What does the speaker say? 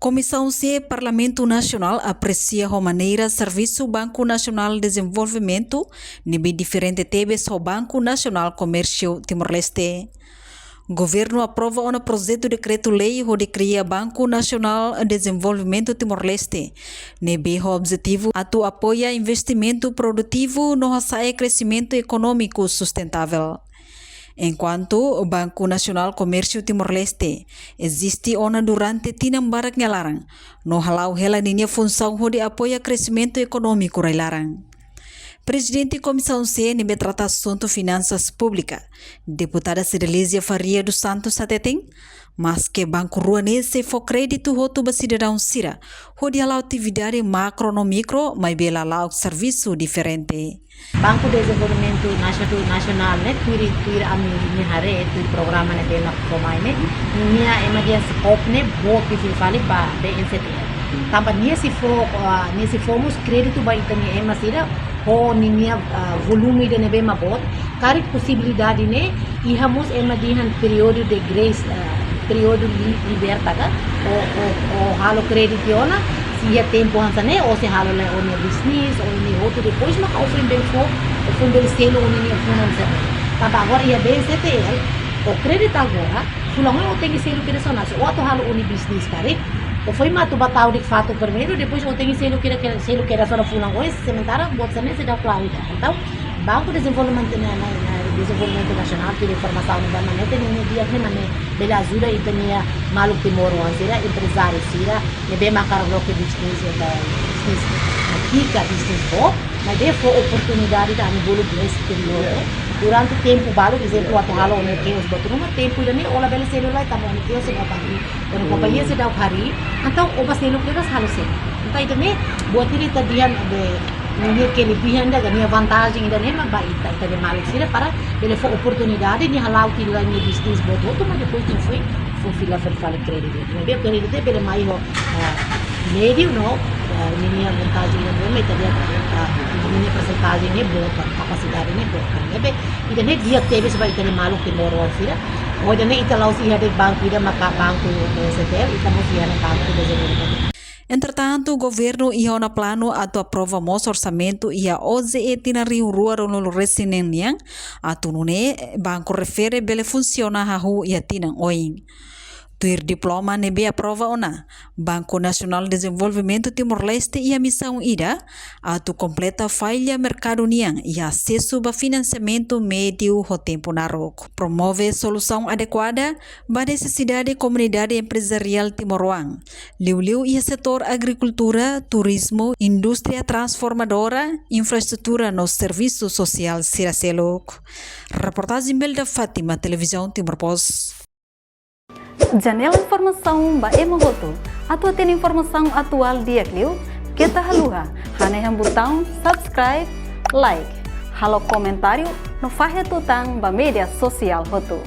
Comissão C Parlamento Nacional aprecia a maneira Serviço Banco Nacional de Desenvolvimento nível diferente teve ao Banco Nacional Comércio Timor-Leste. Governo aprova um projeto de decreto-lei onde cria Banco Nacional de Desenvolvimento Timor-Leste. Nebe o objetivo atu apoia investimento produtivo no hasae crescimento econômico sustentável. Enquanto o Banco Nacional Comércio Timor-Leste existe ona durante tinambarak ngalarang, no halau hela ninia função onde apoia crescimento econômico railarang. Presidente Comissão C nebe trata assunto finanças públicas, deputada Cidelísia Faria dos Santos Sateteng, mas que Banco Ruanense for crédito roto ba cidadão Sira, onde halau atividade macro no micro, mas bela lau serviço diferente. Banco de Desenvolvimento Nacional né tuir ami hare tuir programa ne bela promai ne nia emergency pop ne bo que fale ba BNCT tambah nia se fomos crédito ba itani emasira ho nia volume de nebe mabot kari possibilidade ne ihamos emadihan período de grace período liberta ka o halo crédito ona se é tempo hansane ou se halo le o business ou ni outro depois mas o fim bem selo o ni finança tá agora ia bem CTL o crédito agora fulano o tem que selo que só nasce o outro halo o business kare o foi mato batau de fato primeiro depois o tem que selo que era só no fulano esse sementário bota se nesse da claro então Banco de Desenvolvimento Nacional que informação da maneta nem dia que mane bela ajuda e tinha malu timor sira empresário sira e bem macar bloco business aqui que business bo mas de for oportunidade da bolo do exterior durante tempo balo exemplo a halo ne que os botou no tempo e nem ola bela celular também ne que se não pari quando companhia se dá o hari então o baselo que das halo se então itu buat diri tadian ini kelebihan da ganha vantagem ainda nem mais baita então de mal sira para ele for oportunidade ni halau que lá ni business botou mas depois não foi fila fala crédito mas bem crédito é pelo mais médio não minha vantagem não é mas minha percentagem é boa capacidade é boa é bem e nem dia teve vai ter malu que moro sira hoje nem italau se ada banco ida maka banco setel estamos ia na banco de desenvolvimento. Entretanto, o governo ia na plano atau aprova mos orçamento ia OZE tina rio rua no resineniang atau nune banco refere bele funciona hahu ia tina oing. Tuir diploma nebe aprova ona Banco Nacional de Desenvolvimento Timor-Leste ia missão ida atau completa falha mercado niang e acesso a financiamento médio ho tempo narok. Promove solução adequada ba necessidade comunidade empresarial timoroang. Liu ia setor agricultura, turismo, indústria transformadora, infraestrutura no serviço social Siraselok. Reportagem Belda Fátima, Televisão Timor Post. Janela informação ba emogoto. Atau tem informação atual dia kliu, kita haluha. Haneham botão subscribe, like, halo comentário no fahe tutang ba media sosial hotu.